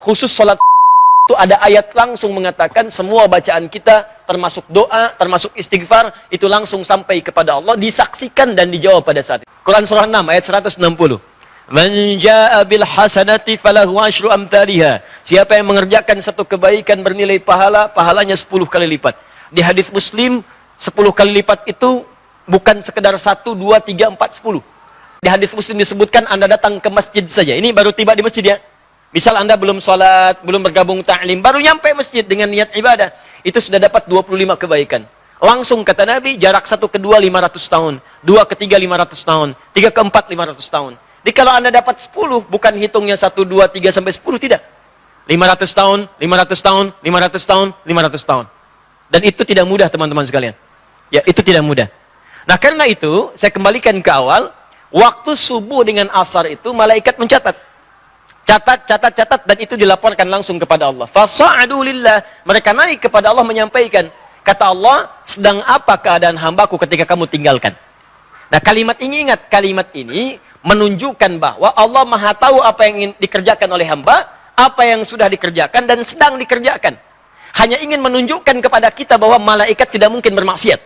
Khusus sholat itu ada ayat langsung mengatakan semua bacaan kita, termasuk doa, termasuk istighfar, itu langsung sampai kepada Allah, disaksikan dan dijawab pada saat itu. Quran surah 6 ayat 160. Man jaa bil hasanati falahu asyru amthaliha. Siapa yang mengerjakan satu kebaikan bernilai pahala, pahalanya 10 kali lipat. Di hadis Muslim 10 kali lipat itu bukan sekedar 1, 2, 3, 4, 10. Di hadis Muslim disebutkan Anda datang ke masjid saja. Ini baru tiba di masjid ya. Misal Anda belum sholat, belum bergabung ta'lim, baru nyampe masjid dengan niat ibadah, itu sudah dapat 25 kebaikan. Langsung kata Nabi, jarak 1 ke 2 500 tahun, 2 ke 3 500 tahun, 3 ke 4 500 tahun. Jadi kalau Anda dapat 10, bukan hitungnya 1, 2, 3 sampai 10, tidak. 500 tahun, 500 tahun, 500 tahun, 500 tahun. Dan itu tidak mudah teman-teman sekalian. Ya, itu tidak mudah. Nah, karena itu saya kembalikan ke awal, waktu subuh dengan asar itu malaikat mencatat. Catat, dan itu dilaporkan langsung kepada Allah. Fasa'adu lillah. Mereka naik kepada Allah menyampaikan. Kata Allah, sedang apa keadaan hambaku ketika kamu tinggalkan? Nah, kalimat ini ingat, kalimat ini menunjukkan bahwa Allah Maha tahu apa yang ingin dikerjakan oleh hamba, apa yang sudah dikerjakan dan sedang dikerjakan. Hanya ingin menunjukkan kepada kita bahwa malaikat tidak mungkin bermaksiat.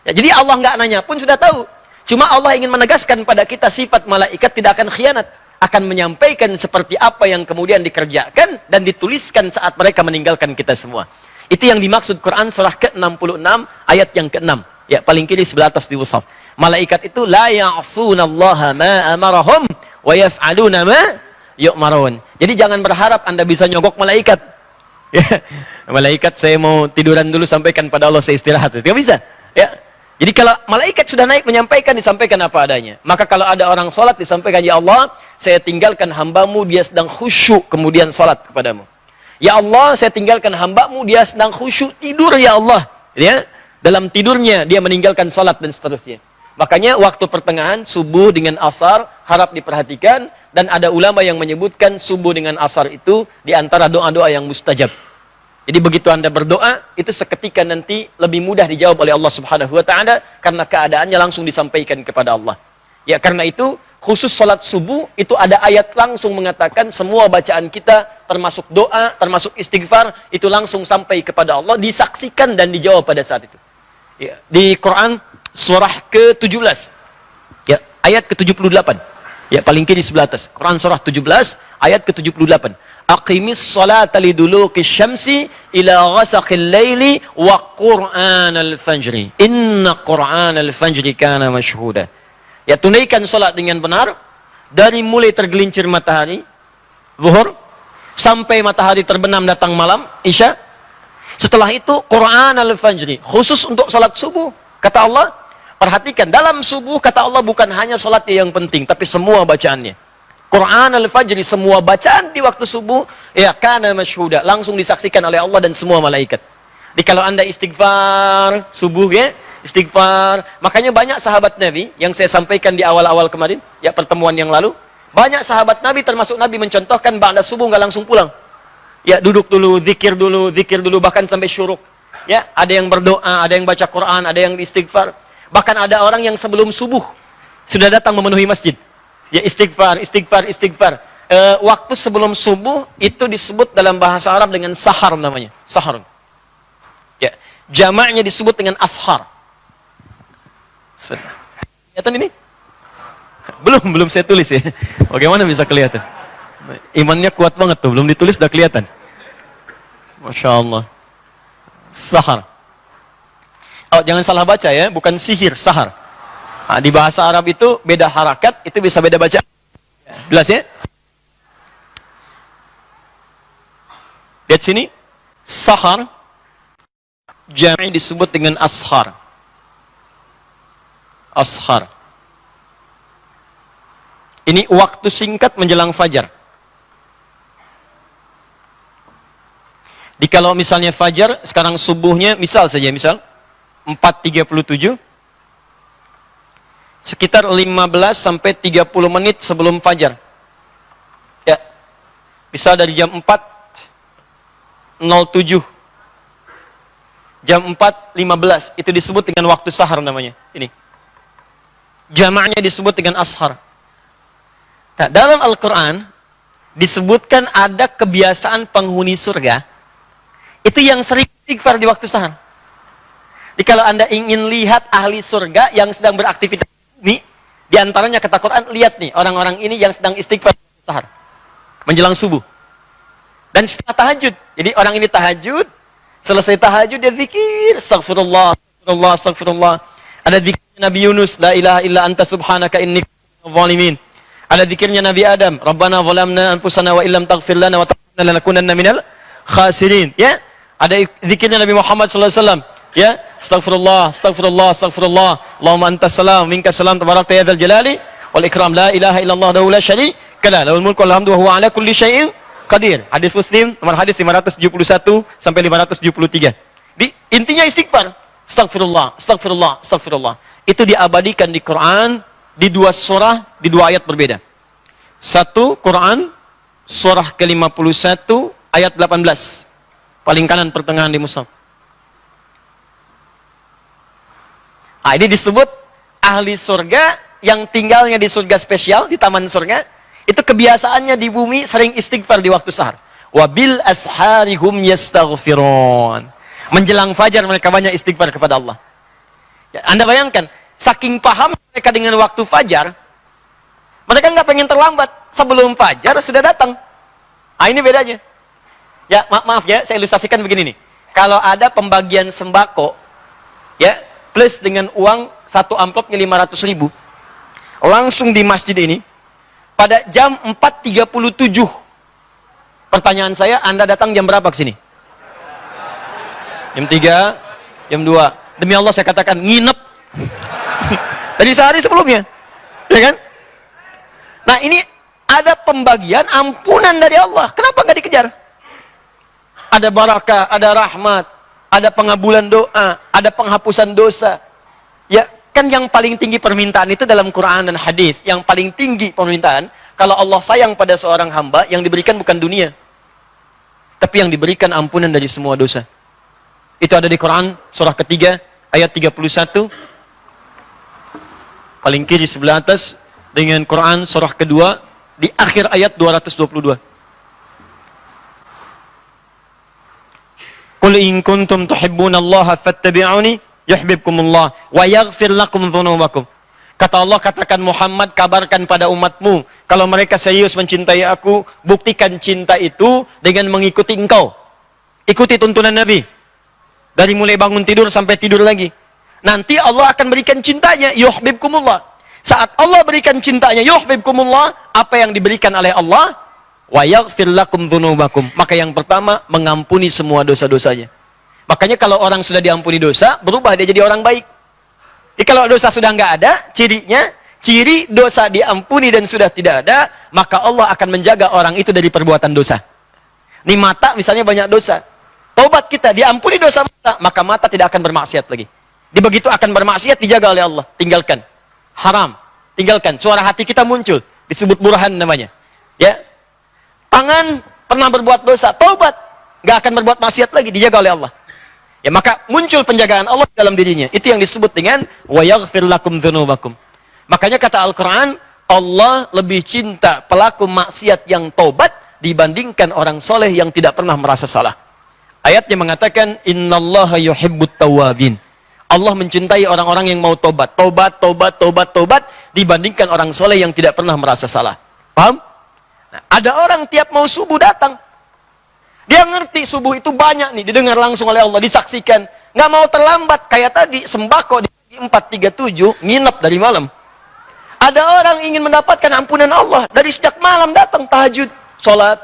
Ya, jadi Allah nggak nanya pun sudah tahu. Cuma Allah ingin menegaskan pada kita sifat malaikat tidak akan khianat. Akan menyampaikan seperti apa yang kemudian dikerjakan dan dituliskan saat mereka meninggalkan kita semua. Itu yang dimaksud Quran surah ke-66 ayat yang ke-6. Ya, paling kiri sebelah atas di mushaf. Malaikat itu la ya'sunallaha ma amarahum wa yaf'aluna ma yu'marun. Jadi jangan berharap Anda bisa nyogok malaikat. Ya, malaikat saya mau tiduran dulu sampaikan pada Allah saya istirahat. Tidak bisa. Ya. Jadi kalau malaikat sudah naik menyampaikan, disampaikan apa adanya. Maka kalau ada orang sholat disampaikan, ya Allah, saya tinggalkan hambamu, dia sedang khusyuk, kemudian sholat kepadamu. Ya Allah, saya tinggalkan hambamu, dia sedang khusyuk, tidur ya Allah. Ya, dalam tidurnya dia meninggalkan sholat dan seterusnya. Makanya waktu pertengahan, subuh dengan asar, harap diperhatikan. Dan ada ulama yang menyebutkan subuh dengan asar itu diantara doa-doa yang mustajab. Jadi begitu Anda berdoa, itu seketika nanti lebih mudah dijawab oleh Allah Subhanahu wa taala karena keadaannya langsung disampaikan kepada Allah. Ya, karena itu khusus salat subuh itu ada ayat langsung mengatakan semua bacaan kita termasuk doa, termasuk istighfar itu langsung sampai kepada Allah, disaksikan dan dijawab pada saat itu. Ya, di Quran surah ke-17. Ya, ayat ke-78. Ya, paling kiri sebelah atas. Quran surah 17 ayat ke-78. Aqimis salata liduluqis syamsi ila ghasaqil laili wa qur'anal fajri. Inna qur'anal fajri kana mashhuda. Ya, tunaikan salat dengan benar dari mulai tergelincir matahari zuhur sampai matahari terbenam datang malam isya. Setelah itu qur'anal fajri, khusus untuk salat subuh. Kata Allah, perhatikan dalam subuh kata Allah bukan hanya salatnya yang penting tapi semua bacaannya. Quran al-Fajri, semua bacaan di waktu subuh, ya kana masyhuda, langsung disaksikan oleh Allah dan semua malaikat. Jadi kalau Anda istighfar subuh ya, istighfar. Makanya banyak sahabat Nabi yang saya sampaikan di awal-awal kemarin, ya pertemuan yang lalu, banyak sahabat Nabi termasuk Nabi mencontohkan ba'da subuh nggak langsung pulang. Ya, duduk dulu, zikir dulu bahkan sampai syuruk. Ya, ada yang berdoa, ada yang baca Quran, ada yang istighfar. Bahkan ada orang yang sebelum subuh sudah datang memenuhi masjid. Ya, istighfar. Waktu sebelum subuh itu disebut dalam bahasa Arab dengan sahar namanya. Sahar. Ya, jamaknya disebut dengan ashar. Kelihatan ini? Belum saya tulis ya. Bagaimana bisa kelihatan? Imannya kuat banget tuh, belum ditulis udah kelihatan. Masya Allah. Sahar. Oh, jangan salah baca ya, bukan sihir, sahar. Nah, di bahasa Arab itu beda harakat, itu bisa beda baca. Jelas ya? Lihat sini. Sahar. Jami' disebut dengan ashar. Ashar. Ini waktu singkat menjelang fajar. Di kalau misalnya fajar, sekarang subuhnya, misal 4.37. Sekitar 15 sampai 30 menit sebelum fajar. Ya. Bisa dari jam 4.07. Jam 4.15 itu disebut dengan waktu sahar namanya. Ini. Jamaknya disebut dengan ashar. Nah, dalam Al-Qur'an disebutkan ada kebiasaan penghuni surga, itu yang sering istighfar di waktu sahar. Jadi kalau Anda ingin lihat ahli surga yang sedang beraktivitas di bumi, di antaranya kata Quran, lihat nih, orang-orang ini yang sedang istighfar di waktu sahar, menjelang subuh. Dan setelah tahajud. Jadi orang ini tahajud, selesai tahajud dia zikir, astagfirullah, astagfirullah, astagfirullah. Ada zikir Nabi Yunus, la ilaha illa anta subhanaka inni kuntu minadh dhalimin. Ada zikirnya Nabi Adam, Rabbana zalamna anfusana wa illam taghfir lana wa tarhamna lanakunanna minal khasirin. Ya. Ada zikirnya Nabi Muhammad sallallahu alaihi wasallam, ya, astagfirullah, astagfirullah, astagfirullah. Allahumma antas salam, minkas salam, tabarakta ya dzal jalali wal ikram, la ilaha illallah wahdahu la syarika lah, lahul mulku wal hamdu wa huwa ala kulli syai'in qadir. Hadis Muslim nomor hadis 571 sampai 573. Intinya istighfar. Astagfirullah, astagfirullah, astagfirullah. Itu diabadikan di Quran di dua surah, di dua ayat berbeda. Satu Quran surah ke-51 ayat 18. Paling kanan pertengahan di mushaf. Nah, ini disebut ahli surga yang tinggalnya di surga spesial, di taman surga. Itu kebiasaannya di bumi sering istighfar di waktu sahar. Wabil asharihum yastaghfirun. Menjelang fajar mereka banyak istighfar kepada Allah. Ya, Anda bayangkan, saking paham mereka dengan waktu fajar, mereka nggak pengen terlambat. Sebelum fajar sudah datang. Ah, ini bedanya. Ya, maaf ya, saya ilustrasikan begini nih. Kalau ada pembagian sembako, ya, plus dengan uang satu amplopnya 500.000, langsung di masjid ini, pada jam 4.37. Pertanyaan saya, Anda datang jam berapa ke sini? Jam 3, jam 2. Demi Allah saya katakan, nginep. Dari sehari sebelumnya. Ya kan? Nah, ini ada pembagian ampunan dari Allah. Kenapa nggak dikejar? Ada barakah, ada rahmat, ada pengabulan doa, ada penghapusan dosa. Ya, kan yang paling tinggi permintaan itu dalam Quran dan hadis. Yang paling tinggi permintaan, kalau Allah sayang pada seorang hamba, yang diberikan bukan dunia, tapi yang diberikan ampunan dari semua dosa. Itu ada di Quran surah ketiga ayat 31. Paling kiri sebelah atas, dengan Quran surah kedua di akhir ayat 222. Qul in kuntum tuhibbunallaha fattabi'uni yuhibbukumullah wa yaghfir lakum dzunubakum. Kata Allah, katakan Muhammad, kabarkan pada umatmu, kalau mereka serius mencintai aku, buktikan cinta itu dengan mengikuti engkau. Ikuti tuntunan Nabi. Dari mulai bangun tidur sampai tidur lagi. Nanti Allah akan berikan cintanya, yuhibbukumullah. Saat Allah berikan cintanya, yuhibbukumullah, apa yang diberikan oleh Allah? Wa yaghfir lakum dzunubakum. Maka yang pertama, mengampuni semua dosa-dosanya. Makanya kalau orang sudah diampuni dosa, berubah dia jadi orang baik. Jadi kalau dosa sudah nggak ada, cirinya, ciri dosa diampuni dan sudah tidak ada, maka Allah akan menjaga orang itu dari perbuatan dosa. Nih mata misalnya banyak dosa. Taubat kita, diampuni dosa mata, maka mata tidak akan bermaksiat lagi. Di begitu akan bermaksiat, dijaga oleh Allah. Tinggalkan. Haram. Tinggalkan. Suara hati kita muncul. Disebut burhan namanya. Ya. Tangan pernah berbuat dosa, taubat, nggak akan berbuat maksiat lagi, dijaga oleh Allah. Ya, maka muncul penjagaan Allah dalam dirinya. Itu yang disebut dengan wa yaghfir lakum dzunubakum. Makanya kata Al-Qur'an, Allah lebih cinta pelaku maksiat yang taubat dibandingkan orang soleh yang tidak pernah merasa salah. Ayatnya mengatakan, innallaha yuhibbut tawwabin. Allah mencintai orang-orang yang mau tobat. Tobat, tobat, tobat, tobat dibandingkan orang soleh yang tidak pernah merasa salah. Paham? Nah, ada orang tiap mau subuh datang. Dia ngerti subuh itu banyak nih, didengar langsung oleh Allah, disaksikan. Nggak mau terlambat, kayak tadi, sembako di 4.37, nginep dari malam. Ada orang ingin mendapatkan ampunan Allah, dari sejak malam datang tahajud, sholat.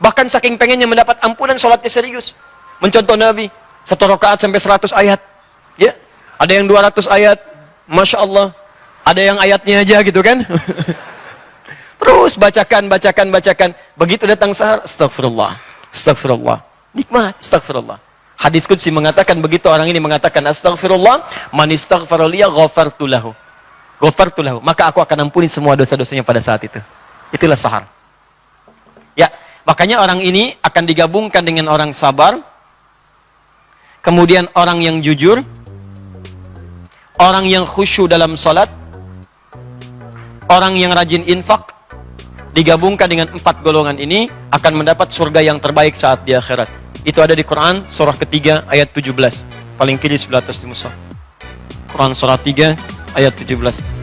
Bahkan saking pengennya mendapat ampunan, sholatnya serius. Mencontoh Nabi, 1 rakaat sampai 100 ayat. Ya, ada yang 200 ayat, Masya Allah. Ada yang ayatnya aja gitu kan. Terus bacakan, bacakan, bacakan. Begitu datang sahar, astagfirullah, astagfirullah. Nikmat, astagfirullah. Hadis qudsi mengatakan, begitu orang ini mengatakan astagfirullah, man istaghfara liya ghafartu lahu. Ghafartu lahu. Maka aku akan ampuni semua dosa-dosanya pada saat itu. Itulah sahar. Ya, makanya orang ini akan digabungkan dengan orang sabar, kemudian orang yang jujur, orang yang khusyuk dalam salat, orang yang rajin infak, digabungkan dengan 4 golongan ini akan mendapat surga yang terbaik saat di akhirat. Itu ada di Quran surah ketiga ayat 17. Paling kiri sebelah atas di mushaf. Quran surah 3 ayat 17.